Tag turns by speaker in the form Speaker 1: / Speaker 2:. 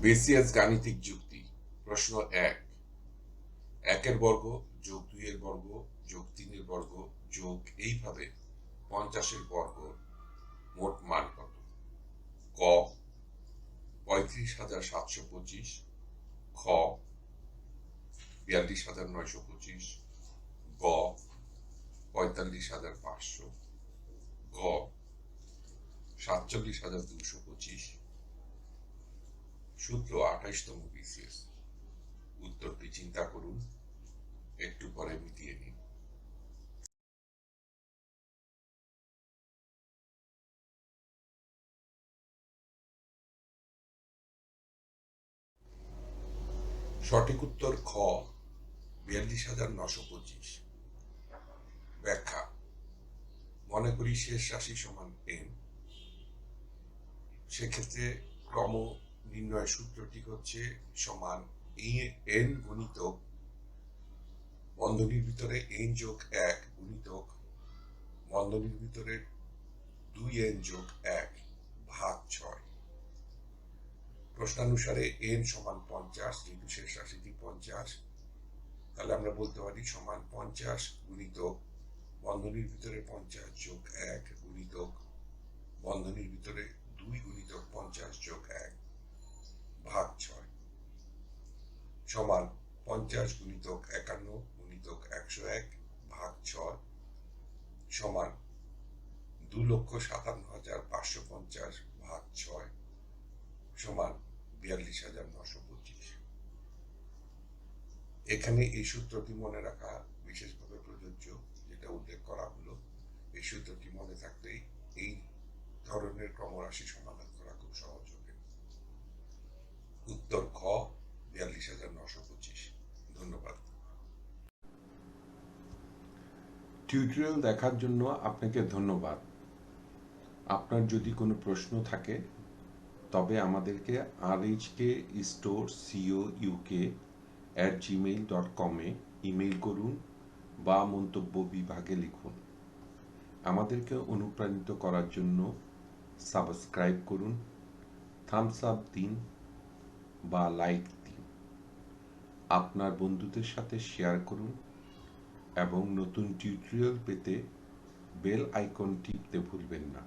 Speaker 1: বেসিয়াস গাণিতিক যুক্তি। প্রশ্ন ১। ১-এর বর্গ যোগ ২-এর বর্গ যোগ ৩-এর বর্গ যোগ এইভাবে ৫০-এর বর্গ মোট মান কত? ক ৩৫,৭২৫, খ ৪২,৯২৫, গ ৪৫,৫০০, ঘ ৪৭,২২৫। সূত্র ২৮তম বিসিএস। উত্তরটি চিন্তা করুন, একটু পরে মিটিয়ে নিন। সঠিক উত্তর খ ৪২,৯২৫। ব্যাখ্যা। মনে করি শেষ রাশি সমান n, সেক্ষেত্রে ক্রম নির্ণয় সূত্রটি হচ্ছে সমান n গুণিতক বন্ধনীর ভিতরে n যোগ 1 গুণিতক বন্ধনীর ভিতরে 2n যোগ 1 ভাগ 6। প্রশ্নানুসারে n সমান 50, যেহেতু শেষ রাশিটি 50, তাহলে আমরা বলতে পারি সমান 50 গুণিতক বন্ধনীর ভিতরে 50 যোগ 1 গুণিতক বন্ধনীর ভিতরে 2 গুণিতক 50 যোগ 1 ভাগ 6 সমান 50 গুণিতক 51 গুণিতক 101 ভাগ 6 সমান 2,57,550 ভাগ 6 সমান ৪২,৯২৫। এখানে এই সূত্রটি মনে রাখা বিশেষভাবে প্রযোজ্য, যেটা উল্লেখ করা হলো। এই সূত্রটি মনে থাকলেই এই ধরনের ক্রমরাশি সমাধান করা খুব সহজ হবে। উত্তর খ ৪২,৯২৫। ধন্যবাদ। টিউটোরিয়াল দেখার জন্য আপনাকে ধন্যবাদ। আপনার যদি কোনো প্রশ্ন থাকে তবে আমাদেরকে rhkstorecouk@gmail.com-এ ইমেইল করুন বা মন্তব্য বিভাগে লিখুন। আমাদেরকে অনুপ্রাণিত করার জন্য সাবস্ক্রাইব করুন, থামস আপ দিন বা লাইক দিন, আপনার বন্ধুদের সাথে শেয়ার করুন এবং নতুন টিউটোরিয়াল পেতে বেল আইকন টিপতে ভুলবেন না।